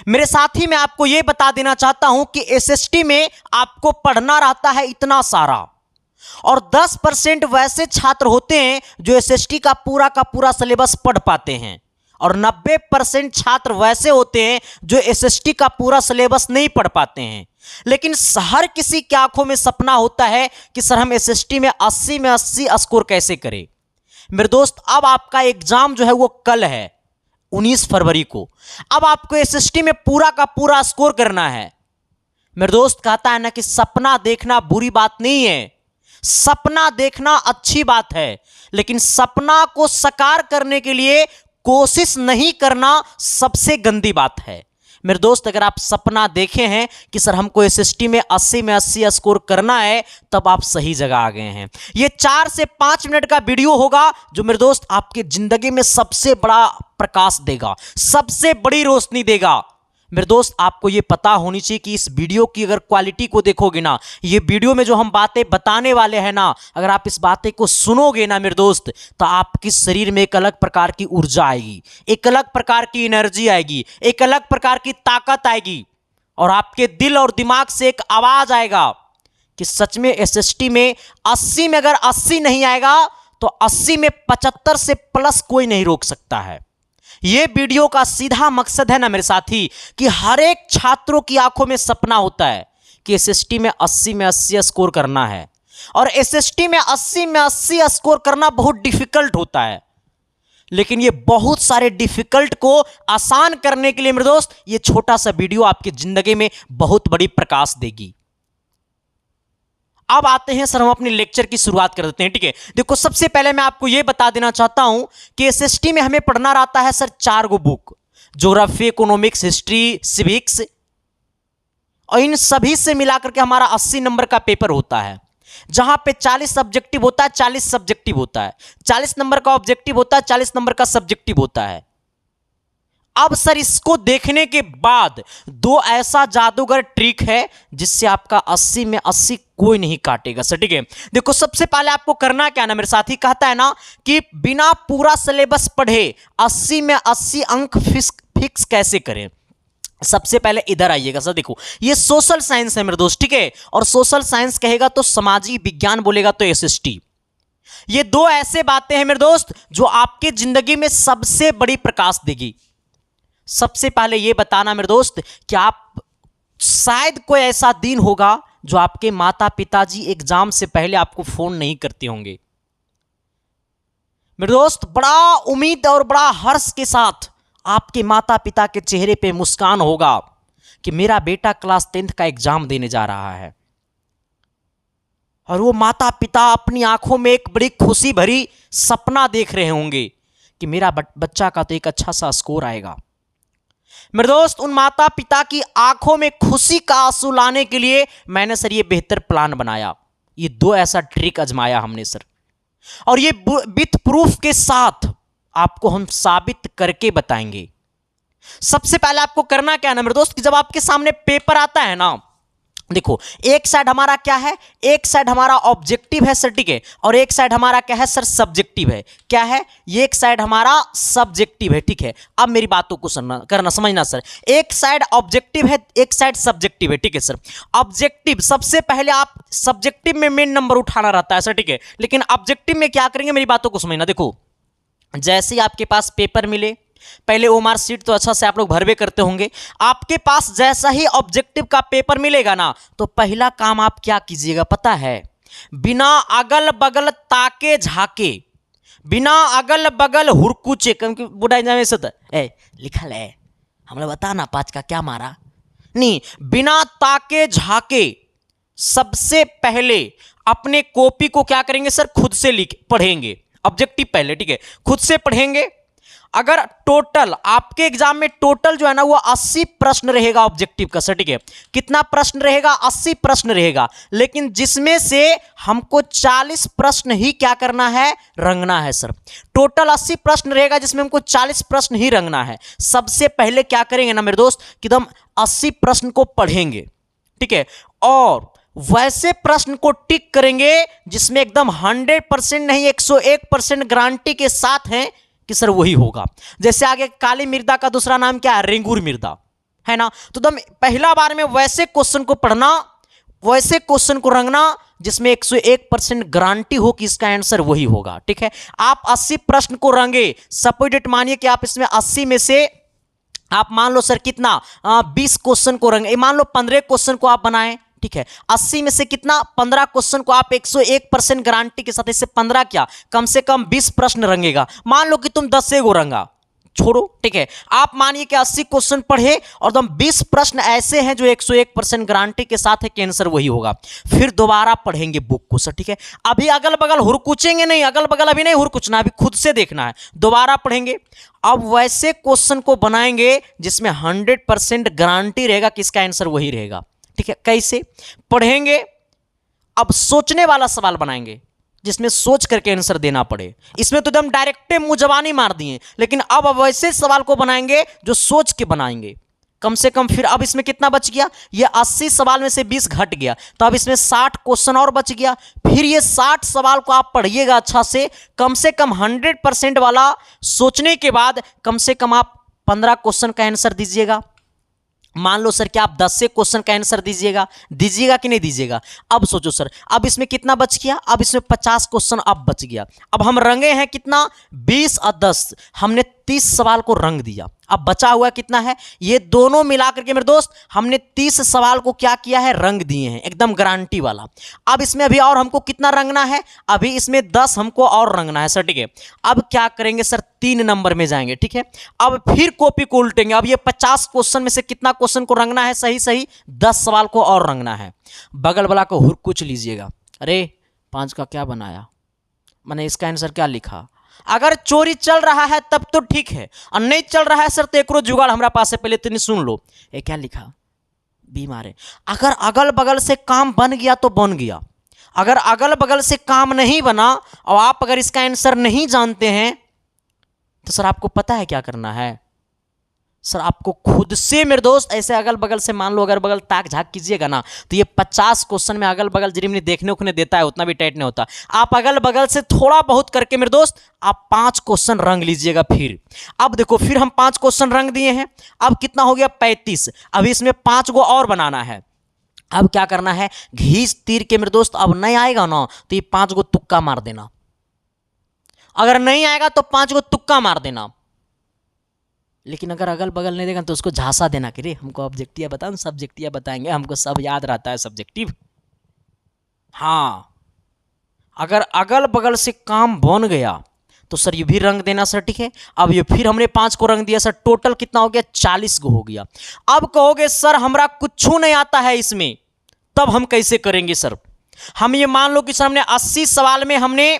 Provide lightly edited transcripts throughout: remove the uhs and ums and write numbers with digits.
मेरे साथी मैं आपको यह बता देना चाहता हूं कि एसएसटी में आपको पढ़ना रहता है इतना सारा, और 10% वैसे छात्र होते हैं जो एसएसटी का पूरा सिलेबस पढ़ पाते हैं, और 90% छात्र वैसे होते हैं जो एसएसटी का पूरा सिलेबस नहीं पढ़ पाते हैं। लेकिन हर किसी की आंखों में सपना होता है कि सर हम एसएसटी में 80 में 80 स्कोर कैसे करें। मेरे दोस्त, अब आपका एग्जाम जो है वो कल है 19 फरवरी को। अब आपको एसएसटी में पूरा का पूरा स्कोर करना है। मेरे दोस्त कहता है ना कि सपना देखना बुरी बात नहीं है, सपना देखना अच्छी बात है, लेकिन सपना को साकार करने के लिए कोशिश नहीं करना सबसे गंदी बात है। मेरे दोस्त, अगर आप सपना देखे हैं कि सर हमको एसएसटी में 80 में 80 स्कोर करना है, तब आप सही जगह आ गए हैं। ये 4 से 5 मिनट का वीडियो होगा जो मेरे दोस्त आपके जिंदगी में सबसे बड़ा प्रकाश देगा, सबसे बड़ी रोशनी देगा। मेरे दोस्त, आपको ये पता होनी चाहिए कि इस वीडियो की अगर क्वालिटी को देखोगे ना, ये वीडियो में जो हम बातें बताने वाले हैं ना, अगर आप इस बातें को सुनोगे ना मेरे दोस्त, तो आपके शरीर में एक अलग प्रकार की ऊर्जा आएगी, एक अलग प्रकार की एनर्जी आएगी, एक अलग प्रकार की ताकत आएगी, और आपके दिल और दिमाग से एक आवाज आएगा कि सच में एसएसटी में 80 में अगर 80 नहीं आएगा तो 80 में 75 से प्लस कोई नहीं रोक सकता है। यह वीडियो का सीधा मकसद है ना मेरे साथी कि हर एक छात्रों की आंखों में सपना होता है कि एसएसटी में 80 में 80 स्कोर करना है, और एसएसटी में 80 में 80 स्कोर करना बहुत डिफिकल्ट होता है। लेकिन ये बहुत सारे डिफिकल्ट को आसान करने के लिए मेरे दोस्त ये छोटा सा वीडियो आपकी जिंदगी में बहुत बड़ी प्रकाश देगी। अब आते हैं सर, हम अपने लेक्चर की शुरुआत कर देते हैं। ठीक है, देखो सबसे पहले मैं आपको यह बता देना चाहता हूं कि एसएसटी में हमें पढ़ना रहता है sir 4 go book, geography, economics, history, civics, और इन सभी से मिलाकर के हमारा 80 नंबर का पेपर होता है, जहां पे 40 सब्जेक्टिव होता है, 40 सब्जेक्टिव होता है, 40 नंबर का ऑब्जेक्टिव होता है, 40 नंबर का सब्जेक्टिव होता है। अब सर इसको देखने के बाद 2 ऐसा जादूगर ट्रिक है जिससे आपका 80 में 80 कोई नहीं काटेगा सर। ठीक है, देखो सबसे पहले आपको करना क्या ना, मेरे साथी कहता है ना कि बिना पूरा सिलेबस पढ़े 80 में 80 अंक फिक्स कैसे करें। सबसे पहले इधर आइएगा सर। देखो ये सोशल साइंस है मेरे दोस्त, ठीक है, और सोशल साइंस कहेगा तो सामाजिक विज्ञान बोलेगा तो एसएसटी। ये 2 ऐसे बातें हैं मेरे दोस्त जो आपके जिंदगी में सबसे बड़ी प्रकाश देगी। सबसे पहले यह बताना मेरे दोस्त कि आप शायद कोई ऐसा दिन होगा जो आपके माता पिताजी एग्जाम से पहले आपको फोन नहीं करते होंगे। मेरे दोस्त, बड़ा उम्मीद और बड़ा हर्ष के साथ आपके माता पिता के चेहरे पे मुस्कान होगा कि मेरा बेटा क्लास 10th का एग्जाम देने जा रहा है, और वो माता पिता अपनी आंखों में एक बड़ी खुशी भरी सपना देख रहे होंगे कि मेरा बच्चा का तो एक अच्छा सा स्कोर आएगा। मेरे दोस्त, उन माता पिता की आंखों में खुशी का आंसू लाने के लिए मैंने सर ये बेहतर प्लान बनाया। ये 2 ऐसा ट्रिक आजमाया हमने सर, और ये विथ प्रूफ के साथ आपको हम साबित करके बताएंगे। सबसे पहले आपको करना क्या है ना मेरे दोस्त कि जब आपके सामने पेपर आता है ना, देखो एक साइड हमारा क्या है, एक साइड हमारा ऑब्जेक्टिव है सर, ठीक है, और एक साइड हमारा क्या है सर, सब्जेक्टिव है। क्या है, ये एक साइड हमारा सब्जेक्टिव है, ठीक है। अब मेरी बातों को समझना सर, एक साइड ऑब्जेक्टिव है, एक साइड सब्जेक्टिव है, ठीक है सर। ऑब्जेक्टिव सबसे पहले आप सब्जेक्टिव में मेन नंबर उठाना रहता है सर, ठीक है, लेकिन ऑब्जेक्टिव में क्या करेंगे, मेरी बातों को समझना। देखो जैसे ही आपके पास पेपर मिले, पहले ओमार सीट तो अच्छा से आप लोग भरवे करते होंगे, आपके पास जैसा ही ऑब्जेक्टिव का पेपर मिलेगा ना, तो पहला काम आप क्या कीजिएगा पता है, बिना अगल बगल ताके झाके, बिना अगल बगल हुरकुचे, क्योंकि बुढ़ा में से लिखल है हम लोग बता ना 5 का क्या मारा नहीं, बिना ताके झाके सबसे पहले अपने कॉपी को क्या करेंगे सर, खुद से पढ़ेंगे। ऑब्जेक्टिव पहले, ठीक है, खुद से पढ़ेंगे। अगर टोटल आपके एग्जाम में टोटल जो है ना वो 80 प्रश्न रहेगा ऑब्जेक्टिव का सर, ठीक है, कितना प्रश्न रहेगा, 80 प्रश्न रहेगा, लेकिन जिसमें से हमको 40 प्रश्न ही क्या करना है, रंगना है सर। टोटल 80 प्रश्न रहेगा जिसमें हमको 40 प्रश्न ही रंगना है। सबसे पहले क्या करेंगे ना मेरे दोस्त कि एकदम 80 प्रश्न को पढ़ेंगे, ठीक है, और वैसे प्रश्न को टिक करेंगे जिसमें एकदम 100% नहीं 101% गारंटी के साथ हैं कि सर वही होगा। जैसे आगे काली मृदा का दूसरा नाम क्या है, रेंगूर मृदा, है ना। तो तुम पहला बार में वैसे क्वेश्चन को पढ़ना, वैसे क्वेश्चन को रंगना जिसमें 101% गारंटी हो कि इसका आंसर वही होगा। ठीक है, आप 80 प्रश्न को रंगे, सपोज मानिए कि आप इसमें 80 में से आप मान लो सर कितना 20 क्वेश्चन को रंगे, मान लो 15 क्वेश्चन को आप बनाएं। ठीक है, 80 में से कितना 15 क्वेश्चन को आप 101% गारंटी के साथ, इससे 15 क्या कम से कम 20 प्रश्न रंगेगा। मान लो कि तुम 10 को रंगा, छोड़ो। ठीक है, आप मानिए कि 80 क्वेश्चन पढ़े और तुम 20 प्रश्न ऐसे हैं जो 101% गारंटी के साथ है कि आंसर वही होगा। फिर दोबारा पढ़ेंगे बुक को सर। ठीक है, अभी अगल बगल हुरकुचेंगे नहीं, अगल बगल अभी नहीं हुरकुचना, अभी खुद से देखना है। दोबारा पढ़ेंगे, अब वैसे क्वेश्चन को बनाएंगे जिसमें 100% गारंटी रहेगा कि इसका आंसर वही रहेगा। ठीक है, कैसे पढ़ेंगे, अब सोचने वाला सवाल बनाएंगे जिसमें सोच करके आंसर देना पड़े। इसमें तो एकदम डायरेक्ट मुंह जबानी मार दिए, लेकिन अब वैसे सवाल को बनाएंगे जो सोच के बनाएंगे कम से कम। फिर अब इसमें कितना बच गया, ये 80 सवाल में से 20 घट गया, तो अब इसमें 60 क्वेश्चन और बच गया। फिर ये 60 सवाल को आप पढ़िएगा अच्छा से कम 100% वाला सोचने के बाद कम से कम आप 15 क्वेश्चन का आंसर दीजिएगा। मान लो सर कि आप 10 से क्वेश्चन का आंसर दीजिएगा कि नहीं दीजिएगा। अब सोचो सर, अब इसमें कितना बच गया, अब इसमें 50 क्वेश्चन अब बच गया। अब हम रंगे हैं कितना, 20 और 10, हमने 30 सवाल को रंग दिया। अब बचा हुआ कितना है, ये दोनों मिलाकर के मेरे दोस्त हमने 30 सवाल को क्या किया है, रंग दिए हैं एकदम गारंटी वाला। अब इसमें अभी और हमको कितना रंगना है, अभी इसमें 10 हमको और रंगना है सर। ठीक है, अब क्या करेंगे सर, 3 नंबर में जाएंगे। ठीक है, अब फिर कॉपी को उल्टेंगे। अब ये 50 क्वेश्चन में से कितना क्वेश्चन को रंगना है, सही 10 सवाल को और रंगना है। बगल वाला को हुरकुच लीजिएगा, अरे 5 का क्या बनाया, मैंने इसका आंसर क्या लिखा। अगर चोरी चल रहा है तब तो ठीक है, और नहीं चल रहा है सर तो एक जुगाड़ हमारा पास है, पहले तो नहीं सुन लो। ये क्या लिखा, बीमार है। अगर अगल बगल से काम बन गया तो बन गया, अगर अगल बगल से काम नहीं बना और आप अगर इसका आंसर नहीं जानते हैं तो सर आपको पता है क्या करना है। सर आपको खुद से मेरे दोस्त ऐसे अगल बगल से, मान लो अगल बगल ताक झाक कीजिएगा ना, तो ये 50 क्वेश्चन में अगल बगल जितने देखने को नहीं देता है उतना भी टाइट नहीं होता। आप अगल बगल से थोड़ा बहुत करके मेरे दोस्त आप 5 क्वेश्चन रंग लीजिएगा। फिर अब देखो, फिर हम 5 क्वेश्चन रंग दिए हैं, अब कितना हो गया 35। अभी इसमें 5 गो और बनाना है। अब क्या करना है, घीस तीर के मेरे दोस्त, अब नहीं आएगा ना तो ये 5 गो तुक्का मार देना, अगर नहीं आएगा तो 5 गो तुक्का मार देना। लेकिन अगर अगल बगल नहीं देगा तो उसको झांसा देना कि रे हमको ऑब्जेक्टिव बताओ, सब्जेक्टिव बताएंगे, हमको सब याद रहता है सब्जेक्टिव। हाँ, अगर अगल बगल से काम बन गया तो सर ये भी रंग देना सर। ठीक है, अब ये फिर हमने 5 को रंग दिया सर, टोटल कितना हो गया, 40 को हो गया। अब कहोगे सर हमरा कुछ नहीं आता है इसमें, तब हम कैसे करेंगे सर। हम ये मान लो कि सर हमने 80 सवाल में हमने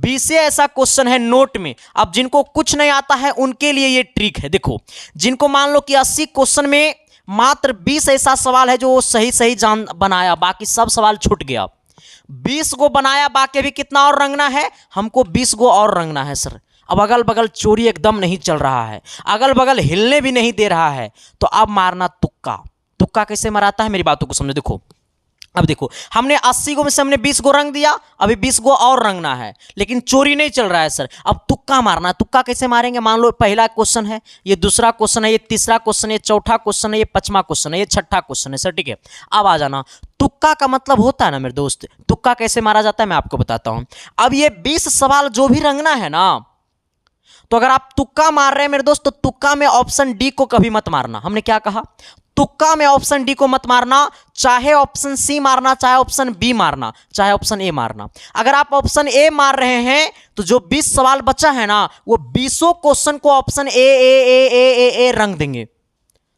20 ऐसा क्वेश्चन है नोट में। अब जिनको कुछ नहीं आता है उनके लिए ये ट्रिक है। देखो, जिनको मान लो कि 80 क्वेश्चन में मात्र 20 ऐसा सवाल है जो वो सही जान बनाया, बाकी सब सवाल छूट गया। 20 को बनाया, बाकी भी कितना और रंगना है, हमको 20 को और रंगना है सर। अब अगल बगल चोरी एकदम नहीं चल रहा है, अगल बगल हिलने भी नहीं दे रहा है, तो अब मारना तुक्का। तुक्का कैसे मराता है, मेरी बातों को समझो। देखो, अब देखो हमने 80 को में से हमने 20 को रंग दिया, अभी 20 को और रंगना है, लेकिन चोरी नहीं चल रहा है सर। अब तुक्का मारना है। तुक्का कैसे मारेंगे, मान लो पहला क्वेश्चन है, ये दूसरा क्वेश्चन है, ये तीसरा क्वेश्चन है, ये चौथा क्वेश्चन है, ये 5वां क्वेश्चन है, ये 6ठा क्वेश्चन है सर। ठीक है, अब आ जाना, तुक्का का मतलब होता है ना मेरे दोस्त, तुक्का कैसे मारा जाता है मैं आपको बताता हूं। अब ये 20 सवाल जो भी रंगना है ना, तो अगर आप तुक्का मार रहे हैं मेरे दोस्त, तो तुक्का में ऑप्शन डी को कभी मत मारना। हमने क्या कहा, तुक्का में ऑप्शन डी को मत मारना, चाहे ऑप्शन सी मारना, चाहे ऑप्शन बी मारना, चाहे ऑप्शन ए मारना। अगर आप ऑप्शन ए मार रहे हैं तो जो 20 सवाल बचा है ना, वो 20 क्वेश्चन को ऑप्शन ए रंग देंगे।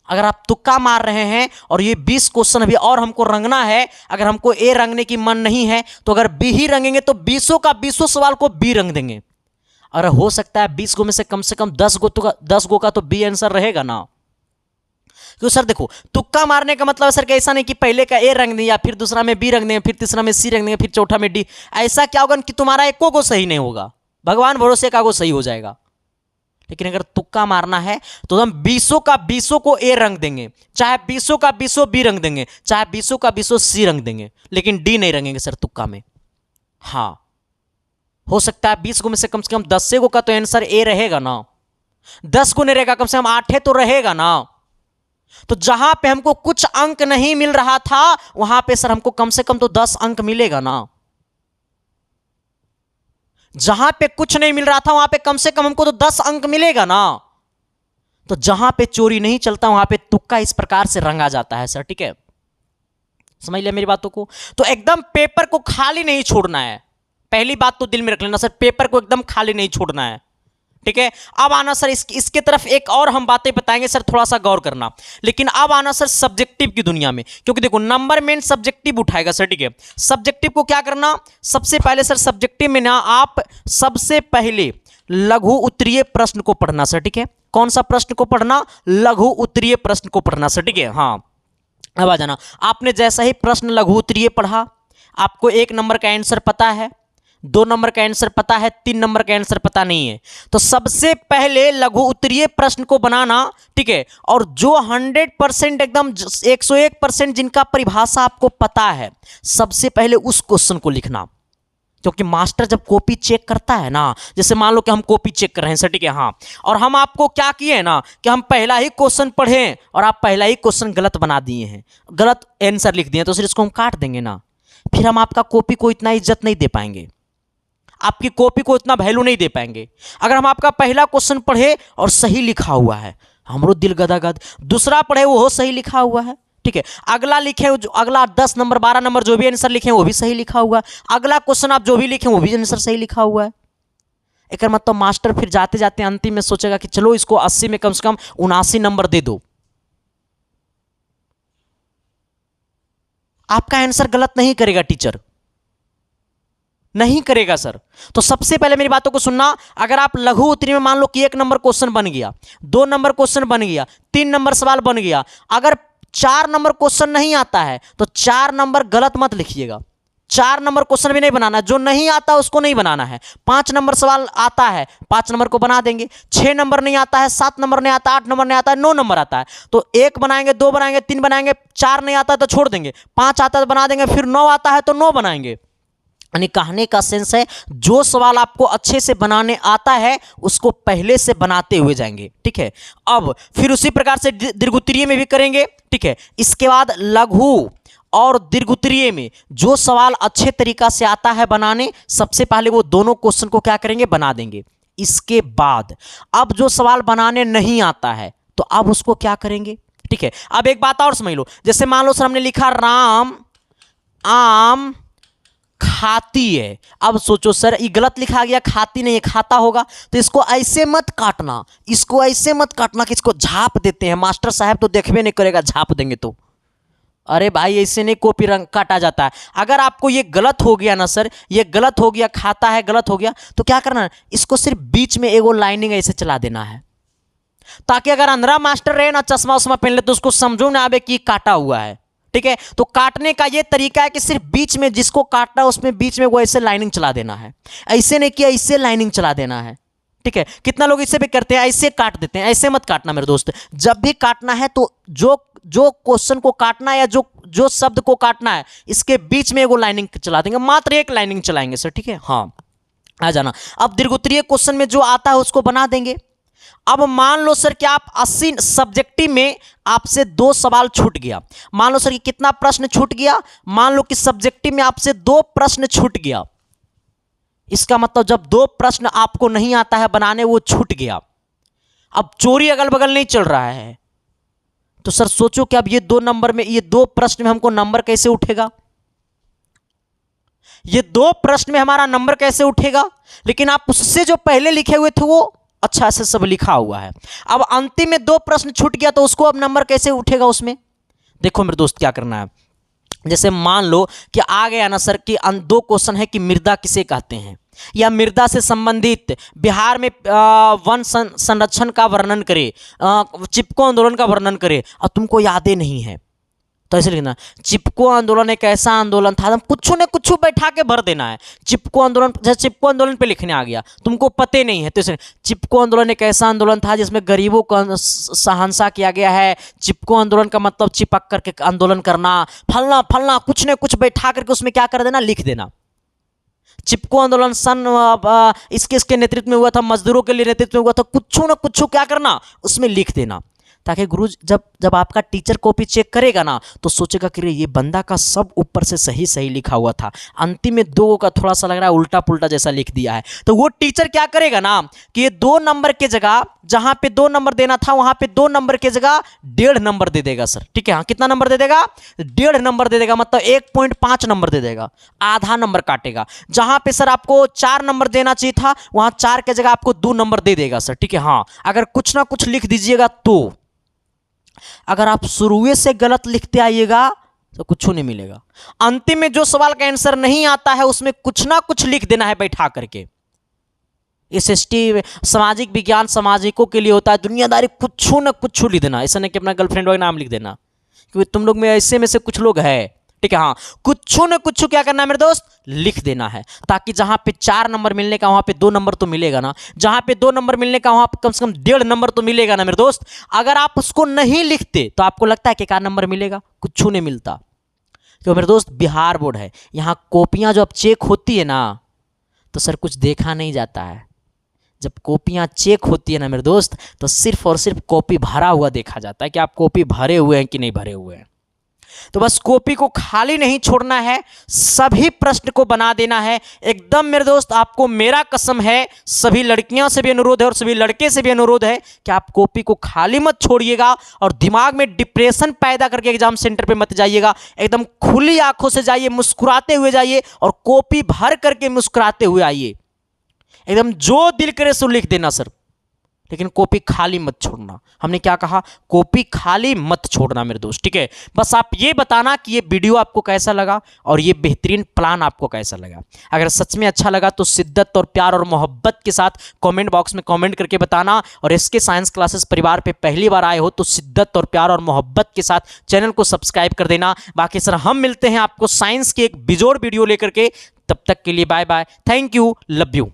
अगर आप तुक्का मार रहे हैं और ये 20 क्वेश्चन अभी और हमको रंगना है, अगर हमको ए रंगने की मन नहीं है तो अगर बी ही रंगेंगे तो 20 का 20 सवाल को बी रंग देंगे। अरे हो सकता है 20 गो में से कम 10 गो का तो बी आंसर रहेगा ना। क्यों सर, देखो तुक्का मारने का मतलब सर कि ऐसा नहीं कि पहले का ए रंग दिया, फिर दूसरा में बी रंग देंगे, फिर तीसरा में सी रंग देंगे, फिर चौथा में डी। ऐसा क्या होगा कि तुम्हारा एको को सही नहीं होगा, भगवान भरोसे का को सही हो जाएगा। लेकिन अगर तुक्का मारना है तो हम 20 का 20 को ए रंग देंगे, चाहे 20 का 20 बी रंग देंगे, चाहे 20 का 20 सी रंग देंगे, लेकिन डी नहीं रंगेंगे सर तुक्का में। हाँ, हो सकता है 20 को में से कम 10 का तो आंसर ए रहेगा ना, 10 को नहीं रहेगा, कम से कम 8 तो रहेगा ना। तो जहां पे हमको कुछ अंक नहीं मिल रहा था वहां पे सर हमको कम से कम तो 10 अंक मिलेगा ना। जहां पे कुछ नहीं मिल रहा था वहां पे कम से कम हमको तो 10 अंक मिलेगा ना। तो जहां पे चोरी नहीं चलता वहां पे तुक्का इस प्रकार से रंगा जाता है सर, ठीक है, समझ लिया मेरी बातों को। तो एकदम पेपर को खाली नहीं छोड़ना है, पहली बात तो दिल में रख लेना सर, पेपर को एकदम खाली नहीं छोड़ना है, ठीक है। अब आना सर इसके तरफ एक और हम बातें बताएंगे सर, थोड़ा सा गौर करना। लेकिन अब आना सर सब्जेक्टिव की दुनिया में, क्योंकि देखो नंबर मेन सब्जेक्टिव उठाएगा सर, ठीक है। सब्जेक्टिव को क्या करना, सबसे पहले सर सब्जेक्टिव में ना आप सबसे पहले लघु उत्तरीय प्रश्न को पढ़ना सर, ठीक है। कौन सा प्रश्न को पढ़ना, लघु उत्तरीय प्रश्न को पढ़ना सर, ठीक है। हाँ अब आ जाना, आपने जैसा ही प्रश्न लघु उत्तरीय पढ़ा, आपको 1 नंबर का आंसर पता है, 2 नंबर का आंसर पता है, 3 नंबर का आंसर पता नहीं है, तो सबसे पहले लघु उत्तरीय प्रश्न को बनाना, ठीक है। और जो 100% एकदम 101% जिनका परिभाषा आपको पता है, सबसे पहले उस क्वेश्चन को लिखना। क्योंकि मास्टर जब कॉपी चेक करता है ना, जैसे मान लो कि हम कॉपी चेक कर रहे हैं सर, ठीक है, हाँ, और हम आपको क्या किए ना कि हम पहला ही क्वेश्चन पढ़े और आप पहला ही क्वेश्चन गलत बना दिए हैं, गलत आंसर लिख दिए, तो सर इसको हम काट देंगे ना, फिर हम आपका कॉपी को इतना इज्जत नहीं दे पाएंगे, आपकी कॉपी को इतना वैल्यू नहीं दे पाएंगे। अगर हम आपका पहला क्वेश्चन पढ़े और सही लिखा हुआ है, हमरो दिल गदागद, दूसरा पढ़े वो सही लिखा हुआ है, ठीक है, अगला लिखे, अगला 10 नंबर 12 नंबर जो भी आंसर लिखे वो भी सही लिखा हुआ है, अगला क्वेश्चन आप जो भी लिखे वो भी आंसर सही लिखा हुआ है, एक मतलब मास्टर फिर जाते जाते अंतिम में सोचेगा कि चलो इसको 80 में कम से कम 79 नंबर दे दो। आपका आंसर गलत नहीं करेगा टीचर, नहीं करेगा सर। तो सबसे पहले मेरी बातों को सुनना, अगर आप लघु उत्तरीय में मान लो कि 1 नंबर क्वेश्चन बन गया, 2 नंबर क्वेश्चन बन गया, 3 नंबर सवाल बन गया, अगर 4 नंबर क्वेश्चन नहीं आता है तो 4 नंबर गलत मत लिखिएगा, 4 नंबर क्वेश्चन भी नहीं बनाना, जो नहीं आता उसको नहीं बनाना है। 5 नंबर सवाल आता है 5 नंबर को बना देंगे, 6 नंबर नहीं आता है, 7 नंबर नहीं आता, 8 नंबर नहीं आता है, 9 नंबर आता है तो 1 बनाएंगे, 2 बनाएंगे, 3 बनाएंगे, 4 नहीं आता है तो छोड़ देंगे, 5 आता है तो बना देंगे, फिर 9 आता है तो 9 बनाएंगे। यानी कहने का सेंस है, जो सवाल आपको अच्छे से बनाने आता है उसको पहले से बनाते हुए जाएंगे, ठीक है। अब फिर उसी प्रकार से दीर्घोत्तरीय में भी करेंगे, ठीक है। इसके बाद लघु और दीर्घोत्तरीय में जो सवाल अच्छे तरीका से आता है बनाने, सबसे पहले वो दोनों क्वेश्चन को क्या करेंगे, बना देंगे। इसके बाद अब जो सवाल बनाने नहीं आता है तो अब उसको क्या करेंगे, ठीक है। अब एक बात और समझ लो, जैसे मान लो सर हमने लिखा राम आम खाती है, अब सोचो सर ये गलत लिखा गया, खाती नहीं है, खाता होगा, तो इसको ऐसे मत काटना, इसको ऐसे मत काटना कि इसको झाप देते हैं, मास्टर साहब तो देखबे नहीं करेगा झाप देंगे तो, अरे भाई ऐसे नहीं कॉपी रंग काटा जाता है। अगर आपको ये गलत हो गया ना सर, ये गलत हो गया, खाता है गलत हो गया, तो क्या करना है, इसको सिर्फ बीच में एगो लाइनिंग ऐसे चला देना है, ताकि अगर अंधरा मास्टर रहे ना, चश्मा उश्मा पहन ले, तो उसको समझो ना आवे कि काटा हुआ है, ठीक है। तो काटने का ये तरीका है कि सिर्फ बीच में जिसको काटना है उसमें बीच में वो ऐसे लाइनिंग चला देना है, ऐसे नहीं किया, इससे लाइनिंग चला देना है, ठीक है। कितना लोग इससे भी करते हैं, ऐसे काट देते हैं, ऐसे मत काटना मेरे दोस्त। जब भी काटना है तो जो क्वेश्चन को काटना है या जो शब्द को काटना है, इसके बीच में वो लाइनिंग चला देंगे, मात्र एक लाइनिंग चलाएंगे सर, ठीक है। हाँ आ जाना, अब दीर्घोत्तरीय क्वेश्चन में जो आता है उसको बना देंगे। अब मान लो सर कि आप 80 सब्जेक्टिव में आपसे 2 सवाल छूट गया, मान लो सर कि कितना प्रश्न छूट गया, मान लो कि सब्जेक्टिव में आपसे 2 प्रश्न छूट गया, इसका मतलब जब 2 प्रश्न आपको नहीं आता है बनाने, वो छूट गया, अब चोरी अगल बगल नहीं चल रहा है, तो सर सोचो कि अब ये 2 नंबर में, ये 2 प्रश्न में हमको नंबर कैसे उठेगा, ये 2 प्रश्न में हमारा नंबर कैसे उठेगा। लेकिन आप उससे जो पहले लिखे हुए थे वो अच्छा से सब लिखा हुआ है, अब अंतिम में 2 प्रश्न छूट गया तो उसको अब नंबर कैसे उठेगा उसमें। देखो मेरे दोस्त क्या करना है, जैसे मान लो कि आ गया ना सर कि 2 क्वेश्चन है कि मृदा किसे कहते हैं, या मृदा से संबंधित बिहार में वन संरक्षण का वर्णन करे, चिपको आंदोलन का वर्णन करे, और तुमको याद ही नहीं है, तो ऐसे लिखना, चिपको आंदोलन एक ऐसा आंदोलन था, हम कुछ न कुछ बैठा के भर देना है। चिपको आंदोलन, जैसे चिपको आंदोलन पे लिखने आ गया, तुमको पते नहीं है, तो इसे चिपको आंदोलन एक ऐसा आंदोलन था जिसमें गरीबों को सहायता किया गया है, चिपको आंदोलन का मतलब चिपक करके आंदोलन करना, फलना फलना, कुछ न कुछ बैठा करके उसमें क्या कर देना, लिख देना। चिपको आंदोलन सन इसके नेतृत्व में हुआ था, मजदूरों के लिए नेतृत्व में हुआ था, कुछ न कुछ क्या करना उसमें लिख देना। ताकि गुरु जब जब आपका टीचर कॉपी चेक करेगा ना तो सोचेगा कि ये बंदा का सब ऊपर से सही सही लिखा हुआ था, अंतिम में 2 का थोड़ा सा लग रहा है उल्टा पुल्टा जैसा लिख दिया है। तो वो टीचर क्या करेगा ना कि ये 2 नंबर के जगह, जहां पे 2 नंबर देना था वहां पे 2 नंबर के जगह 1.5 नंबर दे देगा सर। ठीक है, हाँ, कितना नंबर दे देगा? 1.5 नंबर दे देगा, मतलब 1.5 नंबर दे देगा, आधा नंबर काटेगा। जहां पे सर आपको 4 नंबर देना चाहिए था वहां 4 के जगह आपको 2 नंबर दे देगा सर। ठीक है, हाँ, अगर कुछ ना कुछ लिख दीजिएगा तो। अगर आप शुरू से गलत लिखते आइएगा तो कुछ नहीं मिलेगा। अंतिम में जो सवाल का आंसर नहीं आता है उसमें कुछ ना कुछ लिख देना है बैठा करके। SST सामाजिक विज्ञान सामाजिकों के लिए होता है, दुनियादारी कुछ ना कुछ लिख देना। ऐसा नहीं कि अपना गर्लफ्रेंड का नाम लिख देना, क्योंकि तुम लोग में से कुछ लोग है। ठीक है, हाँ, कुछ न कुछ क्या करना है मेरे दोस्त, लिख देना है, ताकि जहां पे 4 नंबर मिलने का वहां पे 2 नंबर तो मिलेगा ना, जहां पे 2 नंबर मिलने का वहां पे कम से कम 1.5 नंबर तो मिलेगा ना मेरे दोस्त। अगर आप उसको नहीं लिखते तो आपको लगता है कि क्या नंबर मिलेगा, कुछ नहीं मिलता। क्यों मेरे दोस्त, बिहार बोर्ड है, यहां कॉपियां जो अब चेक होती है ना तो सर कुछ देखा नहीं जाता है। जब कॉपियां चेक होती है ना मेरे दोस्त तो सिर्फ और सिर्फ कॉपी भरा हुआ देखा जाता है कि आप कॉपी भरे हुए हैं कि नहीं भरे हुए हैं। तो बस कॉपी को खाली नहीं छोड़ना है, सभी प्रश्न को बना देना है एकदम मेरे दोस्त। आपको मेरा कसम है, सभी लड़कियों से भी अनुरोध है और सभी लड़के से भी अनुरोध है कि आप कॉपी को खाली मत छोड़िएगा और दिमाग में डिप्रेशन पैदा करके एग्जाम सेंटर पे मत जाइएगा। एकदम खुली आंखों से जाइए, मुस्कुराते हुए जाइए और कॉपी भर करके मुस्कुराते हुए आइए। एकदम जो दिल करे सो लिख देना सर, लेकिन कॉपी खाली मत छोड़ना। हमने क्या कहा, कॉपी खाली मत छोड़ना मेरे दोस्त। ठीक है, बस आप ये बताना कि ये वीडियो आपको कैसा लगा और ये बेहतरीन प्लान आपको कैसा लगा। अगर सच में अच्छा लगा तो शिद्दत और प्यार और मोहब्बत के साथ कमेंट बॉक्स में कमेंट करके बताना। और इसके साइंस क्लासेस परिवार पे पहली बार आए हो तो शिद्दत और प्यार और मोहब्बत के साथ चैनल को सब्सक्राइब कर देना। बाकी सर हम मिलते हैं आपको साइंस की एक बिजोड़ वीडियो लेकर के, तब तक के लिए bye bye, thank you, love you.